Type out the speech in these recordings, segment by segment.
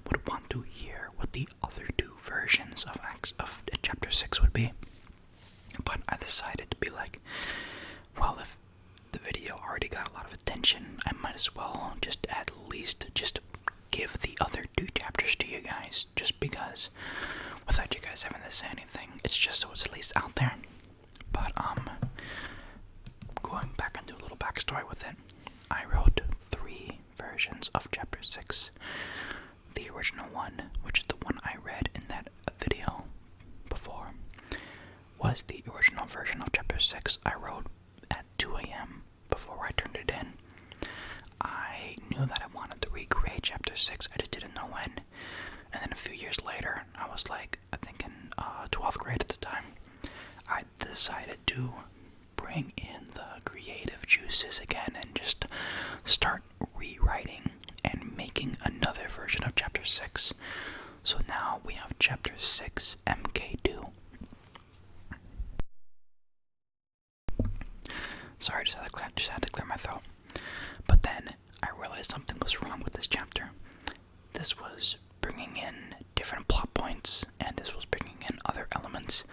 would want to hear what the other two versions of chapter 6 would be. But I decided to be like, well, if the video already got a lot of attention, I might as well just at least just give the other two chapters to you guys, just because without you guys having to say anything, it's just so it's at least out there. But going back and do a little backstory with it, I wrote 3 versions of chapter 6. The original one, which is the one I read in that video before, was the original version of chapter 6 I wrote at 2 a.m. before I turned it in. I knew that I wanted to recreate chapter 6, I just didn't know when. And then a few years later, I was like, I think in 12th grade at the time, I decided to bring in the creative juices again and just start rewriting and making another version of chapter 6. So now we have chapter 6 MK2. Sorry, just had to clear my throat. But then I realized something was wrong with this chapter. This was bringing in different plot points, and this was bringing in other elements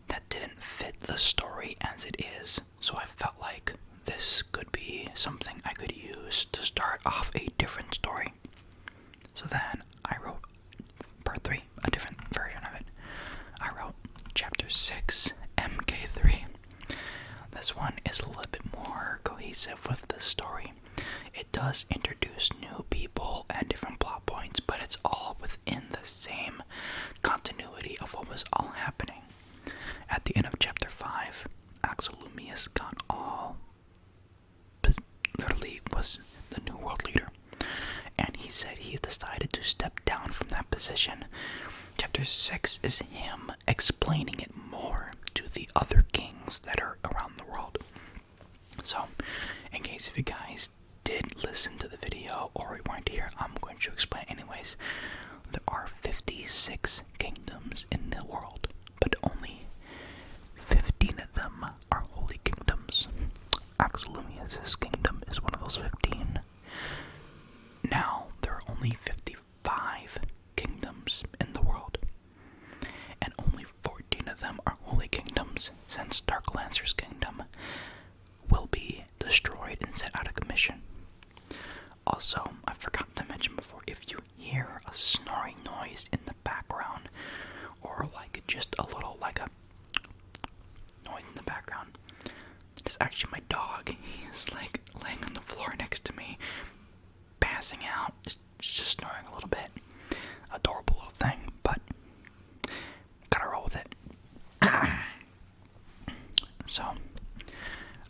that didn't fit the story as it is. So I felt like this could be something I could use to start off a different story. So then I wrote part 3, a different version of it. I wrote chapter 6 MK3. This one is a little bit more cohesive with the story. It does introduce new people and different plot points, but it's all within the same continuity of what was all happening. At the end of chapter 5, Axel Lumius got literally was the new world leader, and he said he decided to step down from that position. Chapter 6 is him explaining it more to the other kings that are around the world. So, in case if you guys did listen to the video or you weren't here, I'm going to explain anyways. There are 56 kingdoms in the world, but only 15 of them are holy kingdoms. Axel Lumius' kingdom is one of those 15. Now, there are only 55 kingdoms in the world, and only 14 of them are holy kingdoms, since Dark Lancer's kingdom will be destroyed and set out of commission. Also, I forgot to mention before, if you hear a snoring noise in the background, or like just a little like a noise in the background, it's actually my dog. He's like laying on the floor next to me, passing out, just snoring a little bit. Adorable little thing, but gotta roll with it. So,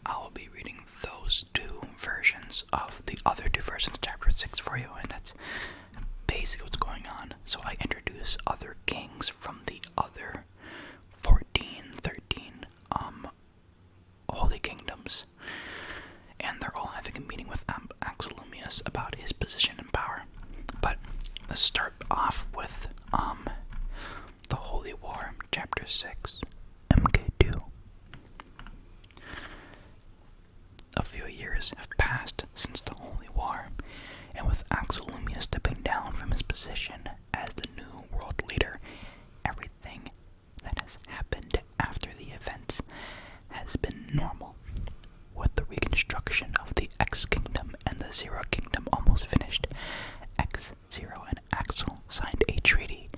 I'll be reading those 2 versions of the other 2 versions of chapter 6 for you, and that's basically what's going on. So I introduce other kings from the other 13 holy kingdoms, and they're all having a meeting with Axel Lumius about his position and power. But let's start off with the Holy War, chapter 6, MK2. A few years have passed since the Holy War, and with Axel Lumius stepping down from his position as the new world leader, everything that has happened after the events has been normal. With the reconstruction of the X Kingdom and the Zero Kingdom almost finished, X-Zero and Axel signed a treaty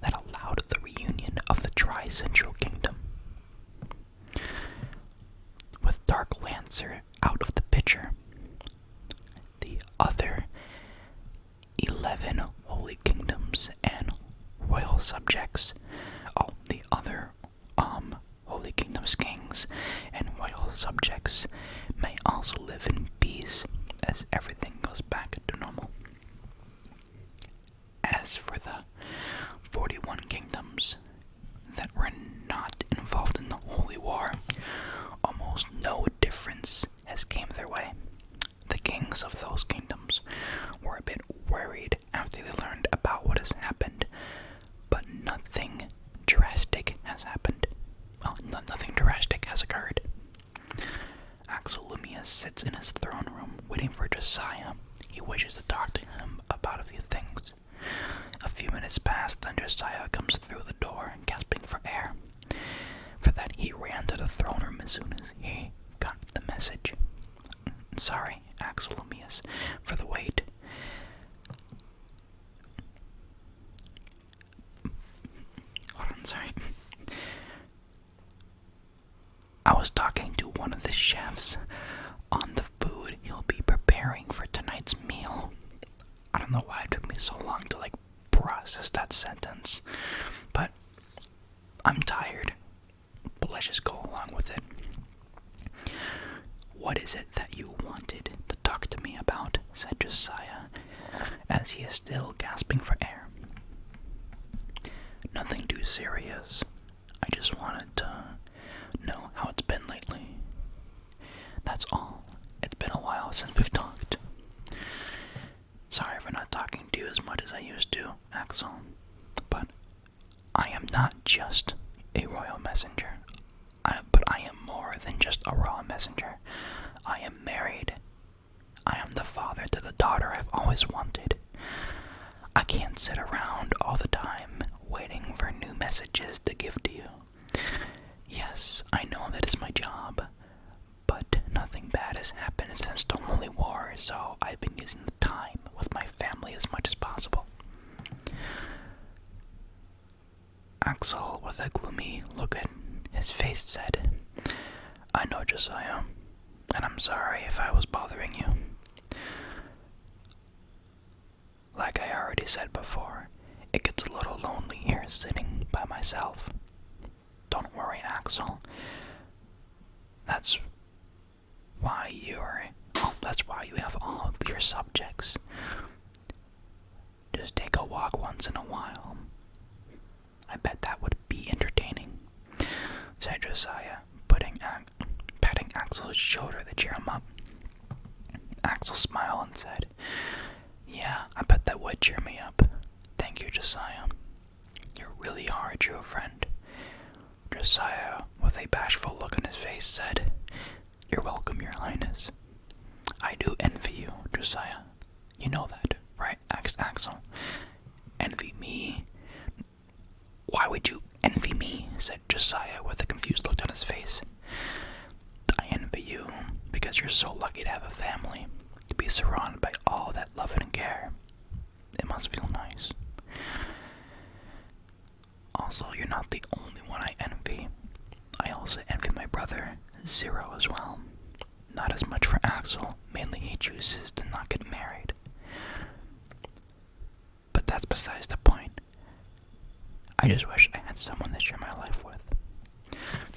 that allowed the reunion of the Tri-Central Kingdom. With Dark Lancer out of the picture, the other 11 holy kingdoms and royal subjects, the other holy kingdoms kings and royal subjects may also live in peace as everything goes back to normal. As for the 41 kingdoms that were not involved in the Holy War, almost no difference has came their way. The kings of those kingdoms were a bit worried after they learned about what has happened, but nothing drastic has happened. Well, nothing drastic has occurred. Axel Lumius sits in his throne room waiting for Josiah. He wishes to talk to him about a few things. minutes passed, and Josiah comes through the door, gasping for air. For that, he ran to the throne room as soon as he got the message. Sorry, Axel Lumius, for the wait. Hold on, sorry. I was talking to one of the chefs on the food he'll be preparing for tonight's meal. I don't know why it took me so long to process that sentence, but I'm tired. But let's just go along with it. What is it that you wanted to talk to me about? Said Josiah, as he is still gasping for air. Nothing too serious. I just wanted to know how it's been lately. That's all. It's been a while since we've talked. Sorry for not talking to you as much as I used to, Axel. But I am not just a royal messenger. But I am more than just a royal messenger. I am married. I am the father to the daughter I've always wanted. I can't sit around all the time waiting for new messages to give to you. Yes, I know that is my job, but nothing bad has happened since the Holy War, so I've been using the time with my family as much as possible. Axel, with a gloomy look at his face, said, I know, Josiah, and I'm sorry if I was bothering you. Like I already said before, it gets a little lonely here sitting by myself. Don't worry, Axel. That's why you have all of your subjects. Just take a walk once in a while. I bet that would be entertaining, said Josiah, patting Axel's shoulder to cheer him up. Axel smiled and said, Yeah, I bet that would cheer me up. Thank you, Josiah. You really are a true friend. Josiah, with a bashful look on his face, said, You're welcome, Your Highness. I do envy you, Josiah. You know that, right? Asked Axel. Envy me? Why would you envy me? Said Josiah with a confused look on his face. I envy you because you're so lucky to have a family, to be surrounded by all that love and care. It must feel nice. Also, you're not the only one I envy. I also envy my brother, Zero, as well. Not as much for Axel, mainly he chooses to not get married. But that's besides the point. I just wish I had someone to share my life with.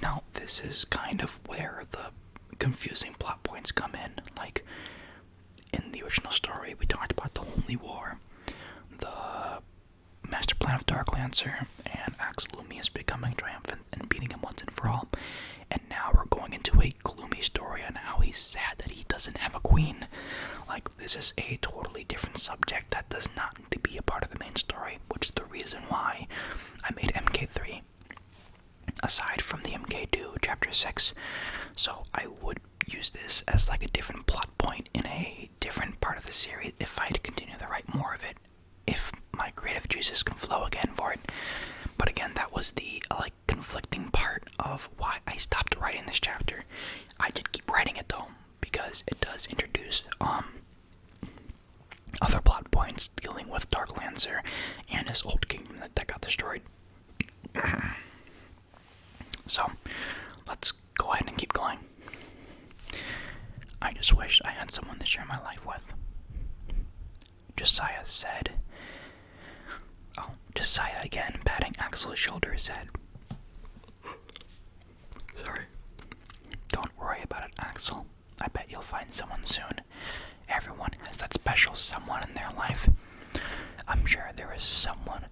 Now, this is kind of where the confusing plot points come in. Like, in the original story, we talked about the Holy War, the master plan of Darklancer, and Axel Lumius becoming triumphant and beating him once and for all. And now we're going into a gloomy story on how he's sad that he doesn't have a queen. Like, this is a totally different subject that does not need to be a part of the main story, which is the reason why I made MK3, aside from the MK2 Chapter 6. So I would use this as like a different plot point in a different part of the series if I had to continue to write more of it, if my creative juices can flow again for it. But again, that was the conflicting part of why I stopped writing this chapter. I did keep writing it though, because it does introduce other plot points dealing with Darklancer and his old kingdom that got destroyed. So, let's go ahead and keep going. I just wish I had someone to share my life with. Josiah said. Josiah again, patting Axel's shoulder, said, Sorry. Don't worry about it, Axel. I bet you'll find someone soon. Everyone has that special someone in their life. I'm sure there is someone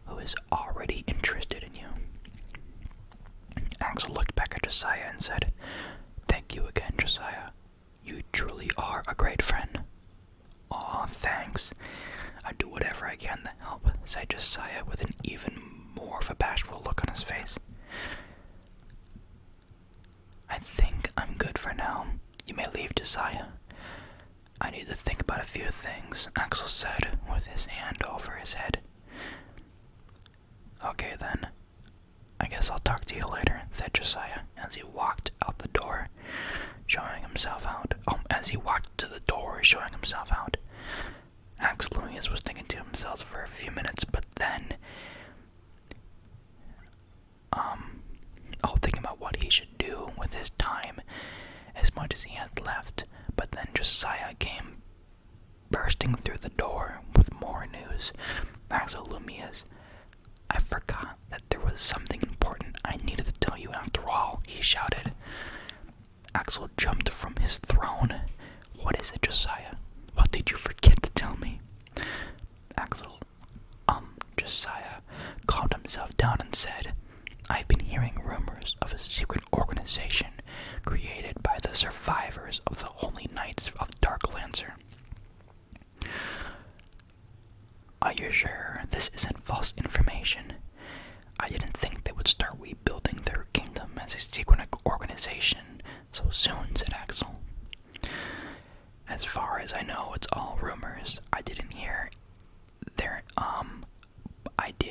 who is already interested in you. Axel looked back at Josiah and said, Thank you again, Josiah. You truly are a great friend. Aw, thanks. I do whatever I can to help, said Josiah with an even more of a bashful look on his face. I think I'm good for now. You may leave, Josiah. I need to think about a few things, Axel said with his hand over his head. Josiah as he walked out the door, showing himself out. As he walked to the door, showing himself out. Axel Louis was thinking to himself for a few minutes, but then, thinking about what he should do with his time, as much as he had left. But then Josiah came bursting through the door with more news. Axel Lumias, I forgot that there was something important I needed to tell you after all, he shouted. Axel jumped from his throne. What is it, Josiah? What did you forget to tell me? Josiah calmed himself down and said, I've been hearing rumors of a secret organization created by the survivors of the Holy Knights of Darklancer. Are you sure this isn't false information? I didn't think they would start rebuilding their kingdom as a secret organization so soon, said Axel. As far as I know, it's all rumors. I did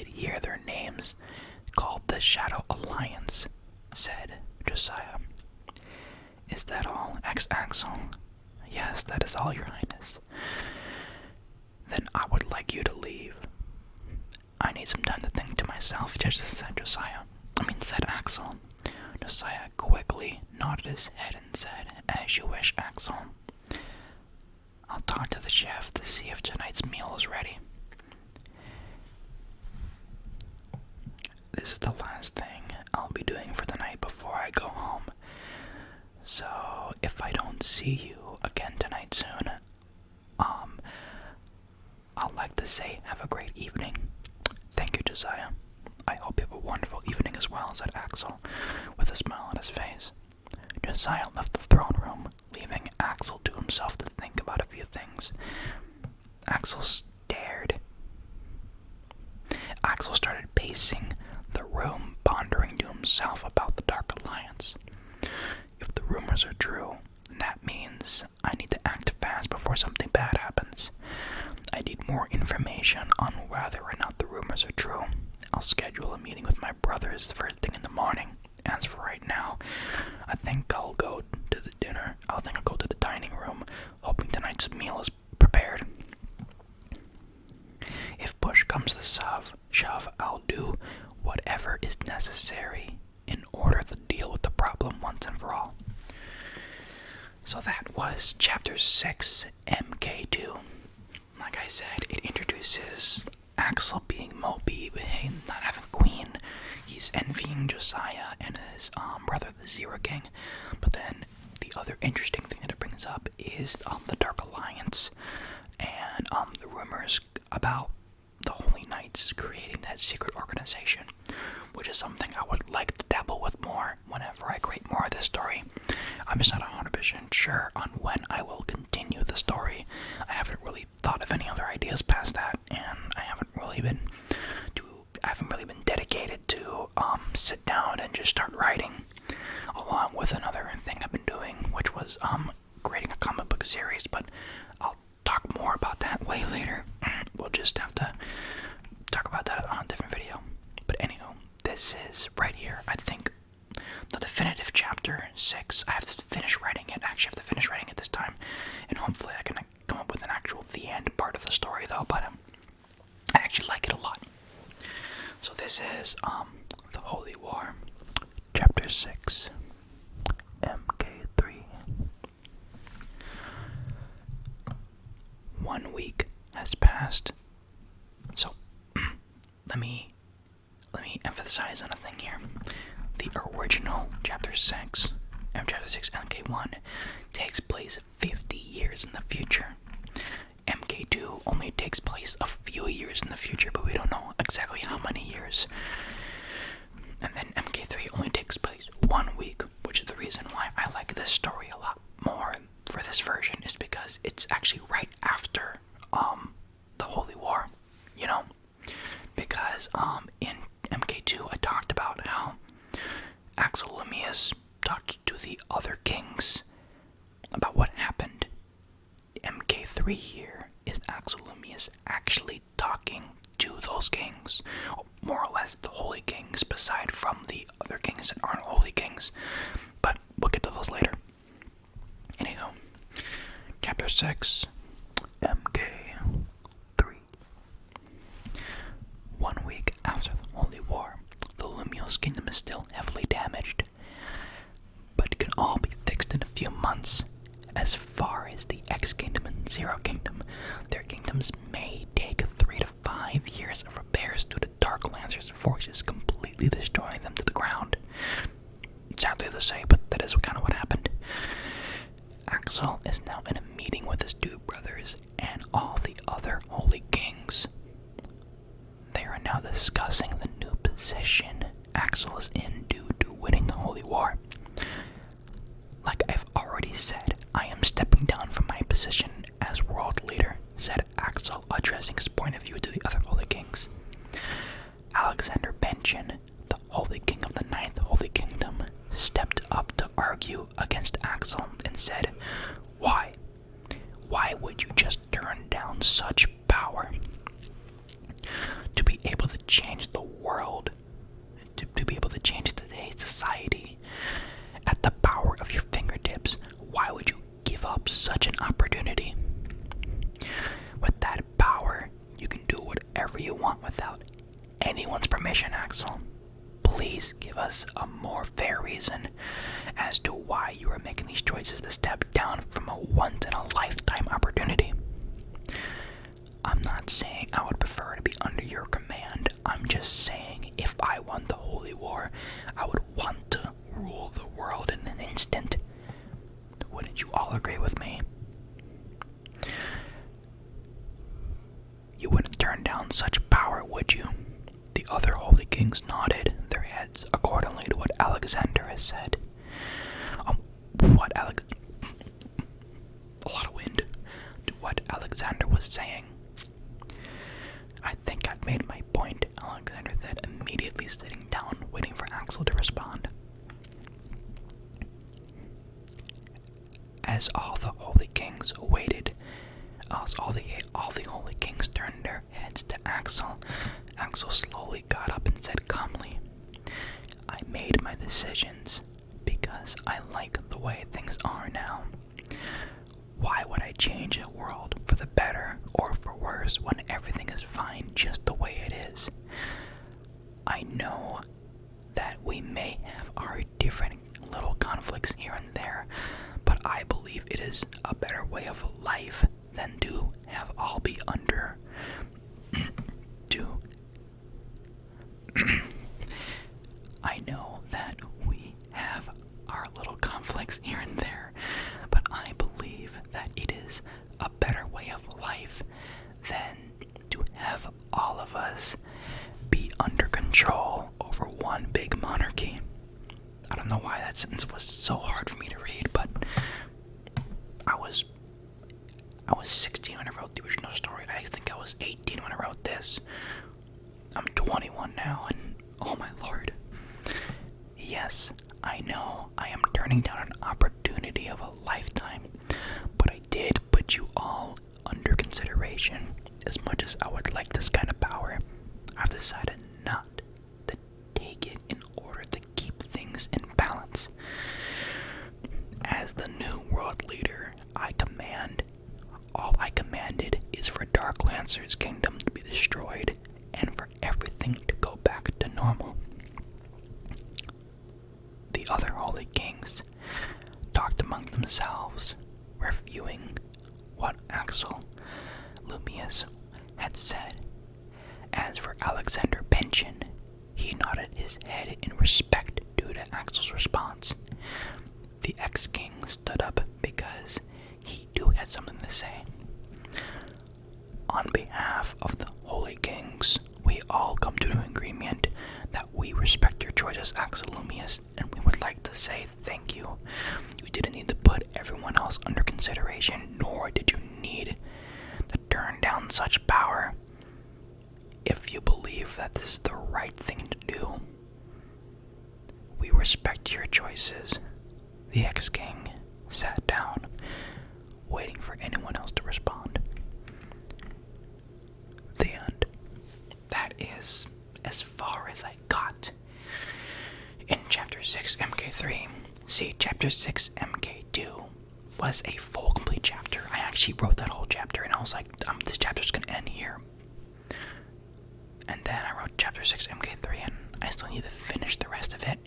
hear their names called the Shadow Alliance, said Josiah. Is that all, Axel? Yes, that is all, Your Highness. Then I would like you to leave. I need some time to think to myself, said Axel. Josiah quickly nodded his head and said, As you wish, Axel. I'll talk to the chef to see if tonight's meal is ready. This is the last thing I'll be doing for the night before I go home. So, if I don't see you again tonight soon, I'd like to say have a great evening. Thank you, Josiah. I hope you have a wonderful evening as well, said Axel, with a smile on his face. Josiah left the throne room, leaving Axel to himself to think about a few things. Axel started pacing the room, pondering to himself about the Dark Alliance. If the rumors are true, then that means I need to act fast before something bad happens. I need more information on whether or not the rumors are true. I'll schedule a meeting with my brothers the first thing in the morning. As for right now, I think I'll go to the dinner. I'll go to the dining room, hoping tonight's meal is prepared. If push comes to shove, I'll do whatever is necessary in order to deal with the problem once and for all. So that was Chapter 6, MK2. Like I said, it introduces Axel being Moby, not having Queen. He's envying Josiah and his brother, the Zero King. But then the other interesting thing that it brings up is the Dark Alliance and the rumors about the Holy Knights creating that secret organization, which is something I would like to dabble with more whenever I create more of this story. I'm just not 100% sure on when I will continue the story. I haven't really thought of any other ideas past that, and I haven't really been dedicated to sit down and just start writing, along with another thing I've been doing, which was creating a comic book series, but I'll talk more about that way later. We'll just have to talk about that on a different video. But anyhow, this is right here, I think, the definitive Chapter 6. I have to finish writing it. Actually, I have to finish writing it this time, and hopefully I can come up with an actual the end part of the story, though. But I actually like it a lot. So this is the Holy War, Chapter 6, MK3. 1 week has passed. So let me emphasize on a thing here. The original Chapter 6 MK1 takes place 50 years in the future. MK2 only takes place a few years in the future, but we don't know exactly how many years. And then MK3 only takes place 1 week, which is the reason why I like this story a lot more for this version, is because it's actually right after the Holy War, because in MK2 I talked about how Axel Lumias talked to the other kings about what happened. MK3 here is Axel Lumias actually talking to those kings, more or less the holy kings, beside from the other kings that aren't holy kings. Daniel's kingdom is still heavily damaged, but it can all be fixed in a few months. As far as the X Kingdom and Zero Kingdom, their kingdoms may take 3 to 5 years of repairs due to Dark Lancer's forces completely destroying them to the ground. Sadly to say, but that is kind of what happened. Axel is now in a meeting with his two brothers and all the other holy kings. They are now discussing the new position Axel is in due to winning the Holy War. Like I've already said, I am stepping down from my position as world leader, said Axel, addressing his point of view to the other holy kings. Alexander Benchin, the holy king of the Ninth Holy Kingdom, stepped up to argue against Axel and said, Why? Why would you just turn down such power? To be able to change the world, to be able to change today's society, at the power of your fingertips, why would you give up such an opportunity? With that power, you can do whatever you want without anyone's permission, Axel. Please give us a more fair reason as to why you are making these choices to step down from a once-in-a-lifetime opportunity. I'm not saying I would prefer to be under your command. I'm just saying if I won the Holy War, I would want to rule the world in an instant. Wouldn't you all agree with me? You wouldn't turn down such power, would you? The other holy kings nodded their heads accordingly to what Alexander has said. A lot of wind. To what Alexander was saying. I think I've made my point, Alexander said, immediately sitting down, waiting for Axel to respond. As all the holy kings waited, as all the holy kings turned their heads to Axel, Axel slowly got up and said calmly, I made my decisions because I like the way things are now. Why would I change the world for the better or for worse when everything is fine just the way it is? I know that we may have our different little conflicts here and there, but I believe it is a better way of life than to have all be under I know that we have our little conflicts here and there, but I believe that it is a better way of life than to have all of us be under control over one big monarchy. I don't know why that sentence was so hard for me to read, but I was 16 when I wrote the original story. I think I was 18 when I wrote this. I'm 21 now, and oh my lord. Yes, I know I am turning down an opportunity of a lifetime, but I did put you all under consideration. As much as I would like this kind of power, I've decided not to take it in order to keep things in balance. As the new world leader, all I commanded is for Dark Lancer's kingdom to be destroyed and for everything to go back to normal. The other holy kings talked among themselves, reviewing what Axel Lumius had said. As for Alexander Benchin, he nodded his head in respect due to Axel's response. The ex-king stood up because he too had something to say. On behalf of the holy kings, we all come to an agreement that we respect your choices, Axel Lumius, and we would like to say thank you. You didn't need to put everyone else under consideration, nor did you need to turn down such power. If you believe that this is the right thing to do, we respect your choices. The ex-king sat down, waiting for anyone else to respond. The end. That is as far as I got in Chapter 6 MK3. See, Chapter 6 MK2 was a full complete chapter. I actually wrote that whole chapter and I was like, this chapter's gonna end here. And then I wrote Chapter 6 MK3 and I still need to finish the rest of it.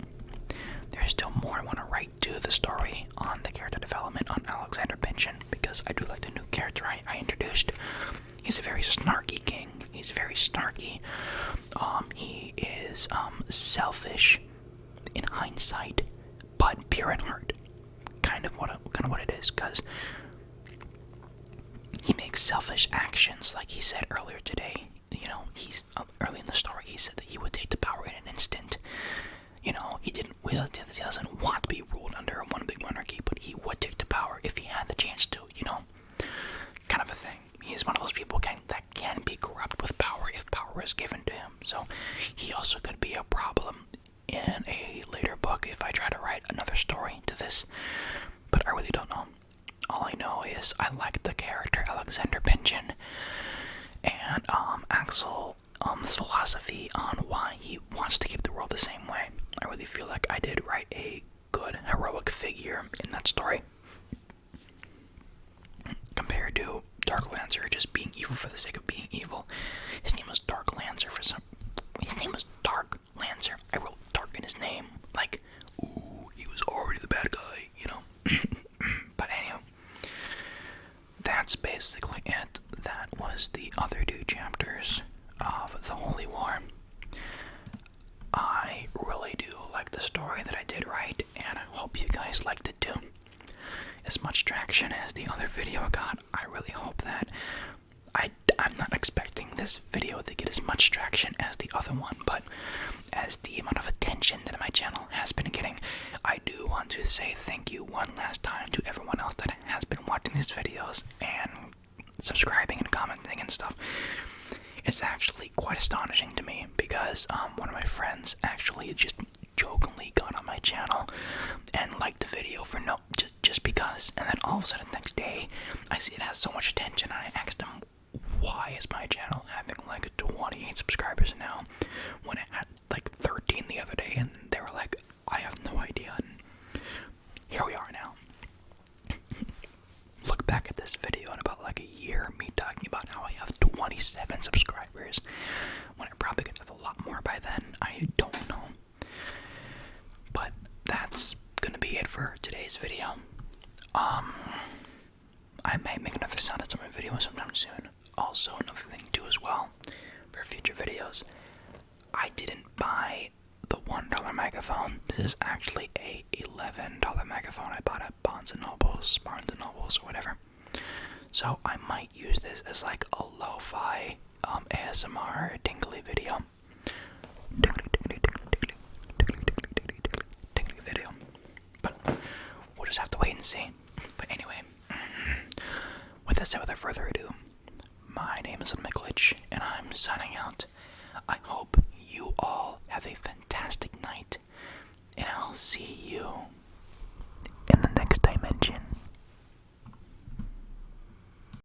There's still more I want to write to the story on the character development on Alexander Pynchon, because I do like the new character I introduced. He's a very snarky king. He's very snarky. He is selfish in hindsight, but pure in heart. Kind of what it is, because he makes selfish actions, like he said earlier today. You know, he's early in the story. He said that he would take the power in an instant. You know, he doesn't want to be ruled under one big monarchy, but he would take the power if he had the chance to. You know, kind of a thing. He's one of those people that can be corrupt with power if power is given to him. So he also could be a problem in a later book if I try to write another story to this. But I really don't know. All I know is I like the character Alexander Pynchon, and Axel's philosophy on why he wants to keep the world the same way. I really feel like I did write a good heroic figure in that story, compared to Dark Lancer just being evil for the sake of being evil. His name was Dark Lancer his name was Dark Lancer. I wrote Dark in his name, like, ooh, he was already the bad guy, you know. But anyhow, that's basically it. That was the other 2 chapters of The Holy War. I really do like the story that I did write, and I hope you guys liked it too. As much traction as the other video got, I really hope that. I'm not expecting this video to get as much traction as the other one, but as the amount of attention that my channel has been getting, I do want to say thank you one last time to everyone else that has been watching these videos and subscribing and commenting and stuff. It's actually quite astonishing to me, because one of my friends actually just jokingly got on my channel and liked the video for just because, and then all of a sudden the next day I see it has so much attention, and I asked him, why is my channel having like 28 subscribers now when it had like 13 the other day? And they were like, I have no idea. And here we are now. Look back at this video in about like a year, me talking about how I have 27 subscribers, when I probably could have a lot more by then. I don't know. But that's gonna be it for today's video. I may make another sound instrument video sometime soon. Also, another thing too as well, for future videos, I didn't buy the $1 microphone. This is actually a $11 microphone I bought at Barnes & Nobles, or whatever. So I might use this as like a lo-fi ASMR tingly video. Tingly video. But we'll just have to wait and see. But anyway, with that said, without further ado, my name is Untitled, and I'm signing out. I hope you all have a fantastic night, and I'll see you